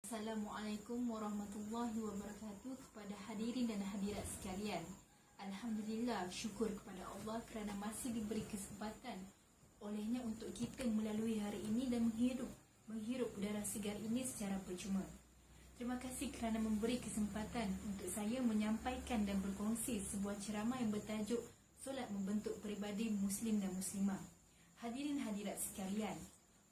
Assalamualaikum warahmatullahi wabarakatuh kepada hadirin dan hadirat sekalian. Alhamdulillah, syukur kepada Allah kerana masih diberi kesempatan olehnya untuk kita melalui hari ini dan menghirup udara segar ini secara percuma. Terima kasih kerana memberi kesempatan untuk saya menyampaikan dan berkongsi sebuah ceramah yang bertajuk Solat Membentuk Peribadi Muslim dan Muslimah. Hadirin hadirat sekalian,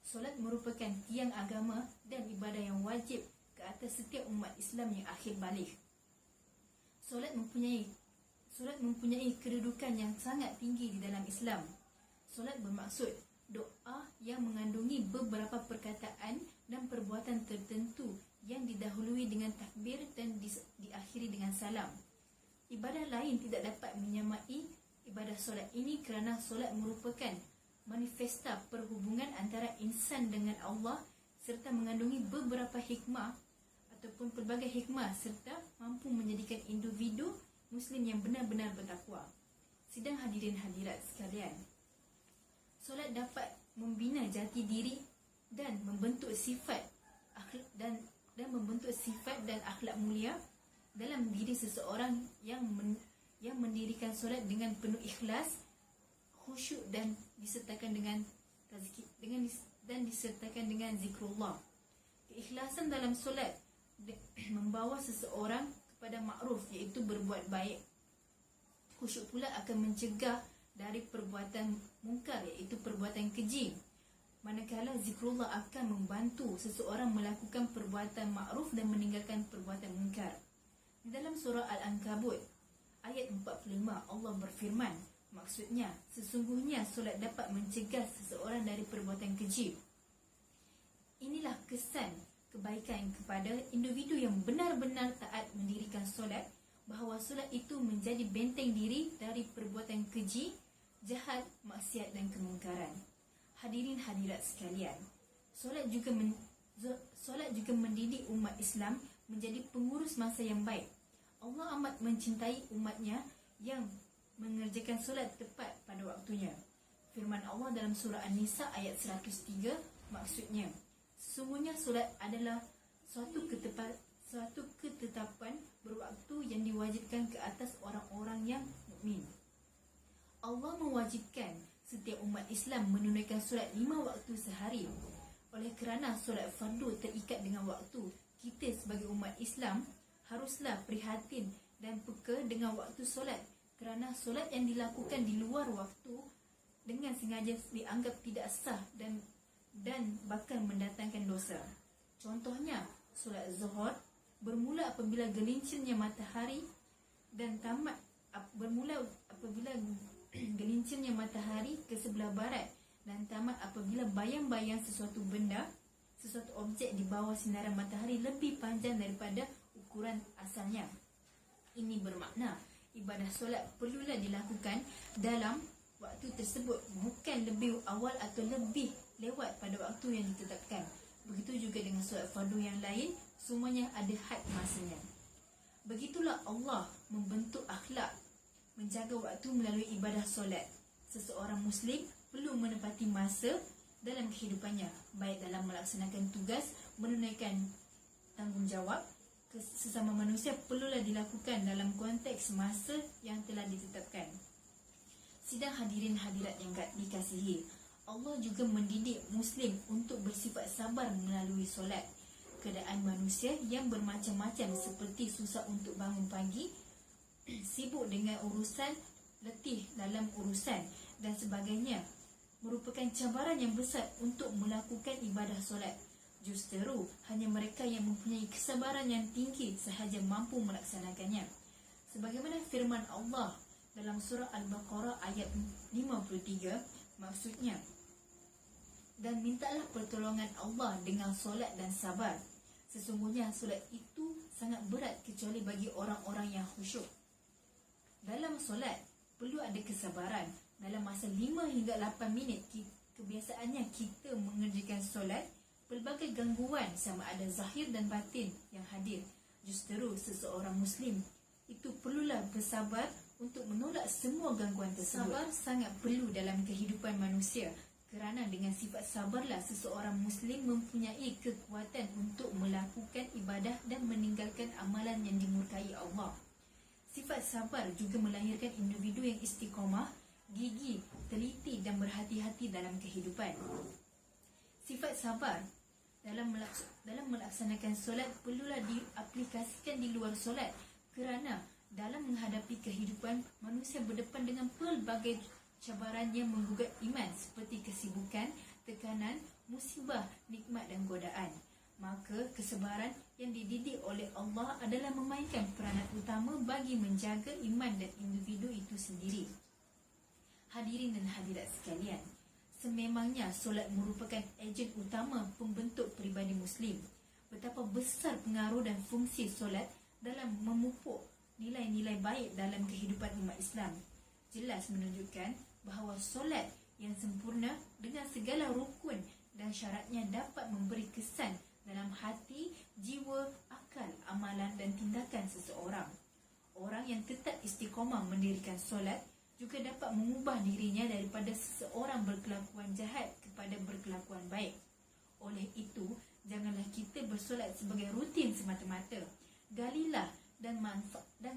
solat merupakan tiang agama dan ibadah yang wajib ke atas setiap umat Islam yang akhir balik. Solat mempunyai kedudukan yang sangat tinggi di dalam Islam. Solat bermaksud doa yang mengandungi beberapa perkataan dan perbuatan tertentu yang didahului dengan takbir dan diakhiri dengan salam. Ibadah lain tidak dapat menyamai ibadah solat ini kerana solat merupakan manifesta perhubungan antara insan dengan Allah serta mengandungi beberapa hikmah ataupun pelbagai hikmah serta mampu menjadikan individu Muslim yang benar-benar bertakwa. Sidang hadirin hadirat sekalian, solat dapat membina jati diri dan membentuk sifat dan akhlak mulia dalam diri seseorang yang mendirikan solat dengan penuh ikhlas, khusyuk dan disertakan dengan zikrullah. Keikhlasan dalam solat membawa seseorang kepada makruf, iaitu berbuat baik. Khusyuk pula akan mencegah dari perbuatan mungkar, iaitu perbuatan keji. Manakala zikrullah akan membantu seseorang melakukan perbuatan makruf dan meninggalkan perbuatan mungkar. Di dalam surah Al-Ankabut ayat 45 Allah berfirman, maksudnya sesungguhnya solat dapat mencegah seseorang dari perbuatan keji. Inilah kesan kebaikan kepada individu yang benar-benar taat mendirikan solat, bahawa solat itu menjadi benteng diri dari perbuatan keji, jahat, maksiat dan kemungkaran. Hadirin hadirat sekalian, solat juga mendidik umat Islam menjadi pengurus masa yang baik. Allah amat mencintai umatnya yang mengerjakan solat tepat pada waktunya. Firman Allah dalam surah An-Nisa ayat 103, maksudnya sesungguhnya solat adalah suatu ketetapan berwaktu yang diwajibkan ke atas orang-orang yang mukmin. Allah mewajibkan setiap umat Islam menunaikan solat 5 waktu sehari. Oleh kerana solat fardu terikat dengan waktu, kita sebagai umat Islam haruslah prihatin dan peka dengan waktu solat, kerana solat yang dilakukan di luar waktu dengan sengaja dianggap tidak sah dan bakal mendatangkan dosa. Contohnya, solat zuhur bermula apabila gelincirnya matahari dan tamat apabila gelincirnya matahari ke sebelah barat dan tamat apabila bayang-bayang sesuatu objek di bawah sinaran matahari lebih panjang daripada ukuran asalnya. Ini bermakna ibadah solat perlulah dilakukan dalam waktu tersebut, bukan lebih awal atau lebih lewat pada waktu yang ditetapkan. Begitu juga dengan solat fardu yang lain, semuanya ada had masanya. Begitulah Allah membentuk akhlak menjaga waktu melalui ibadah solat. Seseorang Muslim perlu menepati masa dalam kehidupannya, baik dalam melaksanakan tugas, menunaikan tanggungjawab sesama manusia perlulah dilakukan dalam konteks masa yang telah ditetapkan. Sidang hadirin hadirat yang dikasihi, Allah juga mendidik Muslim untuk bersifat sabar melalui solat. Keadaan manusia yang bermacam-macam seperti susah untuk bangun pagi, sibuk dengan urusan, letih dalam urusan dan sebagainya merupakan cabaran yang besar untuk melakukan ibadah solat. Justeru hanya mereka yang mempunyai kesabaran yang tinggi sahaja mampu melaksanakannya. Sebagaimana firman Allah dalam surah Al-Baqarah ayat 53, maksudnya, dan mintalah pertolongan Allah dengan solat dan sabar. Sesungguhnya solat itu sangat berat kecuali bagi orang-orang yang khusyuk. Dalam solat perlu ada kesabaran. Dalam masa 5 hingga 8 minit kebiasaannya kita mengerjakan solat, pelbagai gangguan sama ada zahir dan batin yang hadir. Justeru seseorang Muslim itu perlulah bersabar untuk menolak semua gangguan tersebut. Sabar sangat perlu dalam kehidupan manusia Kerana dengan sifat sabarlah seseorang Muslim mempunyai kekuatan untuk melakukan ibadah dan meninggalkan amalan yang dimurkai Allah. Sifat sabar juga melahirkan individu yang istiqamah, gigih, teliti dan berhati-hati dalam kehidupan. Sifat sabar dalam melaksanakan solat perlulah diaplikasikan di luar solat, kerana dalam menghadapi kehidupan, manusia berdepan dengan pelbagai cabaran yang menggugat iman seperti kesibukan, tekanan, musibah, nikmat dan godaan. Maka kesabaran yang dididik oleh Allah adalah memainkan peranan utama bagi menjaga iman dan individu itu sendiri. Hadirin dan hadirat sekalian, sememangnya solat merupakan ejen utama pembentuk peribadi Muslim. Betapa besar pengaruh dan fungsi solat dalam memupuk nilai-nilai baik dalam kehidupan umat Islam. Jelas menunjukkan bahawa solat yang sempurna dengan segala rukun dan syaratnya dapat memberi kesan dalam hati, jiwa, akal, amalan dan tindakan seseorang. Orang yang tetap istiqamah mendirikan solat juga dapat mengubah dirinya daripada seseorang berkelakuan jahat kepada berkelakuan baik. Oleh itu, janganlah kita bersolat sebagai rutin semata-mata. Galilah dan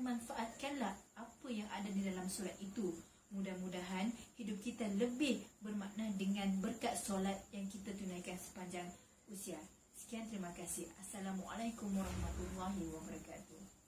manfaatkanlah apa yang ada di dalam solat itu. Mudah-mudahan hidup kita lebih bermakna dengan berkat solat yang kita tunaikan sepanjang usia. Sekian, terima kasih. Assalamualaikum warahmatullahi wabarakatuh.